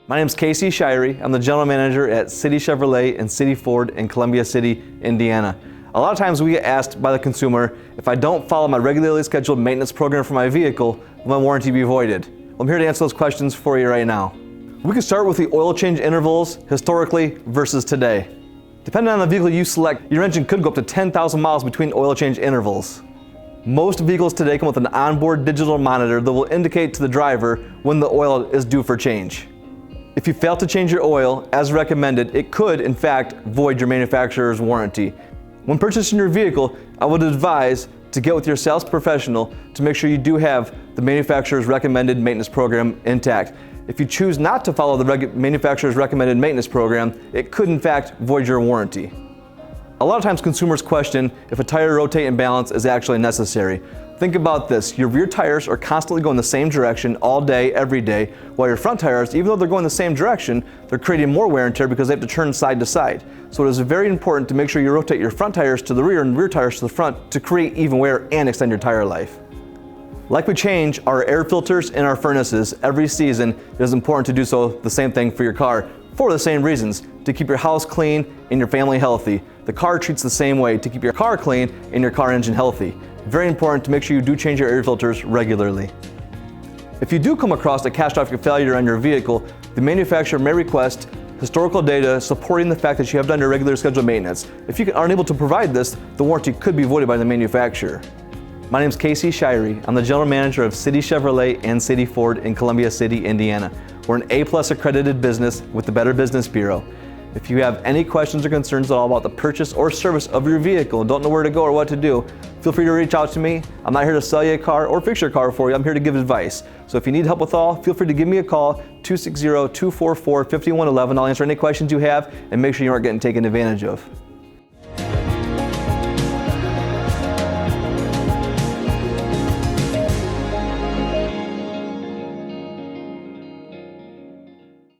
My name is Casey Shirey. I'm the general manager at City Chevrolet and City Ford in Columbia City, Indiana. A lot of times we get asked by the consumer, if I don't follow my regularly scheduled maintenance program for my vehicle, will my warranty be voided? Well, I'm here to answer those questions for you right now. We can start with the oil change intervals historically versus today. Depending on the vehicle you select, your engine could go up to 10,000 miles between oil change intervals. Most vehicles today come with an onboard digital monitor that will indicate to the driver when the oil is due for change. If you fail to change your oil as recommended, it could, in fact, void your manufacturer's warranty. When purchasing your vehicle, I would advise to get with your sales professional to make sure you do have the manufacturer's recommended maintenance program intact. If you choose not to follow the manufacturer's recommended maintenance program, it could, in fact, void your warranty. A lot of times consumers question if a tire rotate and balance is actually necessary. Think about this, your rear tires are constantly going the same direction all day, every day, while your front tires, even though they're going the same direction, they're creating more wear and tear because they have to turn side to side. So it is very important to make sure you rotate your front tires to the rear and rear tires to the front to create even wear and extend your tire life. Like we change our air filters and our furnaces every season, it is important to do so the same thing for your car for the same reasons, to keep your house clean and your family healthy. The car treats the same way to keep your car clean and your car engine healthy. Very important to make sure you do change your air filters regularly. If you do come across a catastrophic failure on your vehicle, the manufacturer may request historical data supporting the fact that you have done your regular scheduled maintenance. If you are unable to provide this, the warranty could be voided by the manufacturer. My name is Casey Shirey. I'm the general manager of City Chevrolet and City Ford in Columbia City, Indiana. We're an A+ accredited business with the Better Business Bureau. If you have any questions or concerns at all about the purchase or service of your vehicle and don't know where to go or what to do, feel free to reach out to me. I'm not here to sell you a car or fix your car for you. I'm here to give advice. So if you need help with all, feel free to give me a call, 260-244-5111. I'll answer any questions you have and make sure you aren't getting taken advantage of.